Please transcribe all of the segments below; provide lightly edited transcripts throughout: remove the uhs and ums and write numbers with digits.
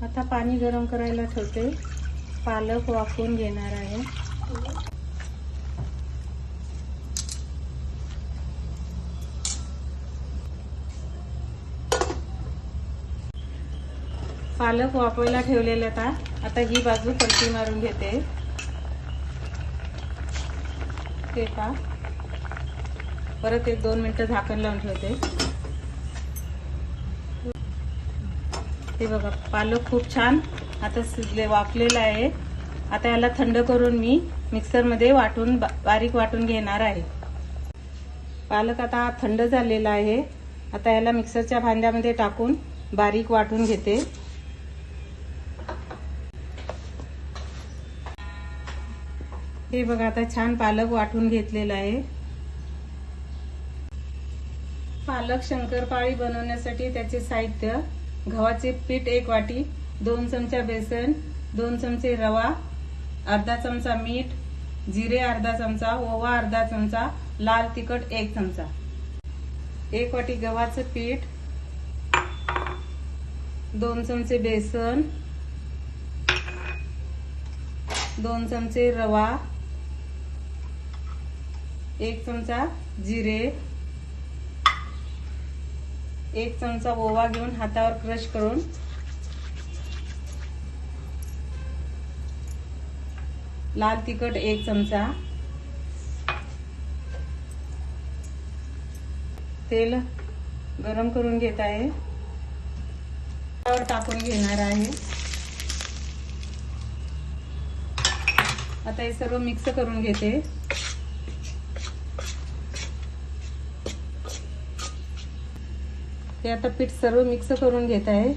आता पाणी गरम करायला ठेवते. पालक वाफवून घेणार आहे. पालक वाफवायला ठेवलेले आता ही बाजू पलटी मारून घेते. ते का परत 1-2 मिनिटं झाकण लावून ठेवते. हे बघा पालक खूप छान आता वाफलेला आहे. आता याला थंड करून मी मिक्सर मध्ये बारीक वाटून घेणार आहे. पालक आता थंड झालेला आहे. आता याला मिक्सरच्या भांड्यामध्ये टाकून बारीक वाटून घेते. हे बघा आता छान पालक वाटून घेतलेला आहे. पालक शंकरपाळी बनवण्यासाठी त्याचे साहित्य: गव्हाचे पीठ 1 वाटी, 2 चमचा बेसन, 2 चमचे रवा, अर्धा चमचा मीठ, जिरे अर्धा चमचा, ओवा अर्धा चमचा, लाल तिखट 1 चमचा. 1 वाटी गव्हाचं पीठ, 2 चमचे बेसन, 2 चमचे रवा, 1 चमचा जिरे, 1 चमचा ओवा घेऊन हातावर क्रश करून लाल तिखट 1 चमचा, तेल गरम करून घेत आहे. त्यावर टाकून घेणार आहे. आता हे सर्व मिक्स करून घेते. हे आता पीठ सर्व मिक्स करून घेत आहे.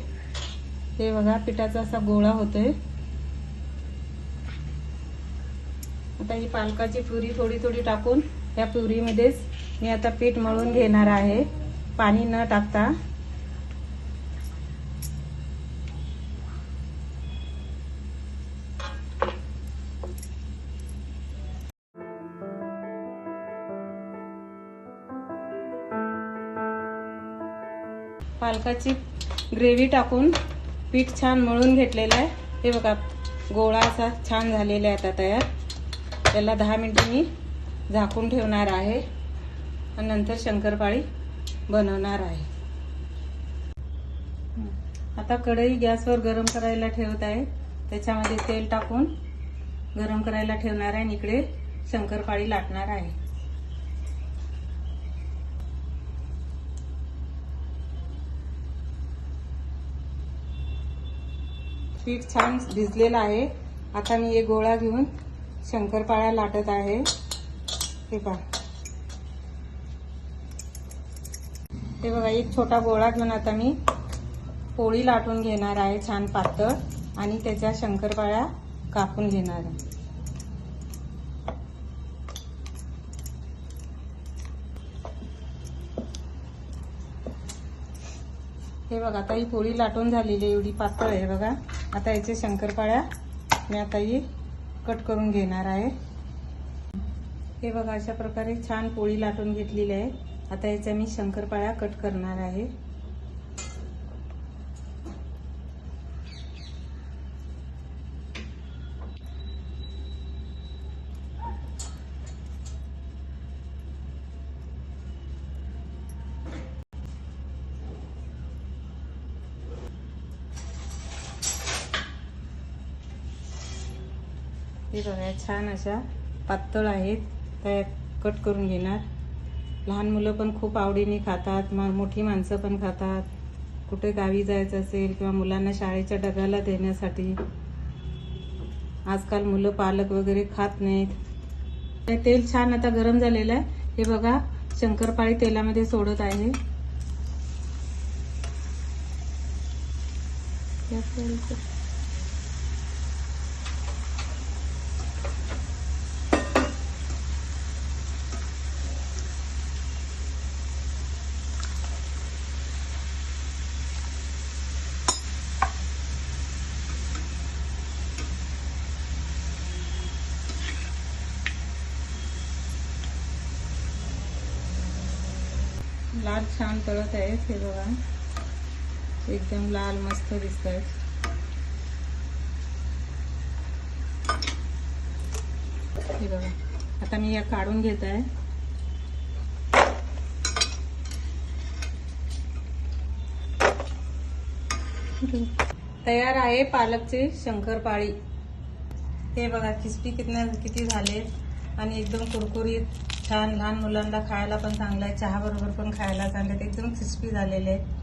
हे बघा पिठाचा असा गोळा होतोय. आता ही पालकाची प्युरी थोडी थोडी टाकून या प्युरीमध्येच मी आता पीठ मळून घेणार आहे, पाणी न टाकता. पालकाची ग्रेव्ही टाकून पीठ छान मळून घेतलेलं आहे. हे बघा गोळा असा छान झालेला आहे आता तयार. त्याला 10 मिनिटं मी झाकून ठेवणार आहे आणि नंतर शंकरपाळी बनवणार आहे. आता कढई गॅसवर गरम करायला ठेवत आहे. त्याच्यामध्ये तेल टाकून गरम करायला ठेवणार आहे आणि इकडे शंकरपाळी लाटणार आहे. पीठ छान भिजलेलं आहे. आता मी एक गोळा घेऊन शंकरपाळ्या लाटत आहे. हे पहा, हे बघा एक छोटा गोळा घेऊन आता मी पोळी लाटून घेणार आहे छान पातळ आणि त्याच्या शंकरपाळ्या कापून घेणार आहे. हे बघा आता ही पोळी लाटून झालेली आहे, एवढी पातळ आहे बघा. आता याचे शंकरपाळ्या मी आता ही कट करून घेणार आहे. हे बघा अशा प्रकारे छान पोळी लाटून घेतलेली आहे. आता याच्या मी शंकरपाळ्या कट करणार आहे. हे बघा छान अशा पातळ आहेत, त्या कट करून घेणार. लहान मुलं पण खूप आवडीने खातात, मोठी माणसं पण खातात. कुठे गावी जायचं असेल किंवा मुलांना शाळेच्या डब्याला देण्यासाठी. आजकाल मुलं पालक वगैरे खात नाहीत. तेल छान आता गरम झालेलं आहे. हे बघा शंकरपाळी तेलामध्ये सोडत आहे. लाल छान तळत आहे. हे बघा एकदम लाल मस्त दिसत आहे. हे बघा, आता मी या काढून घेत आहे. तयार आहे पालकचे शंकरपाळी. हे बघा क्रिस्पी किती झाले आणि एकदम कुरकुरीत छान. लहान मुलांना खायला पण चांगलं आहे, चहा बरोबर पण खायला चांगले. एकदम क्रिस्पी झालेले आहे.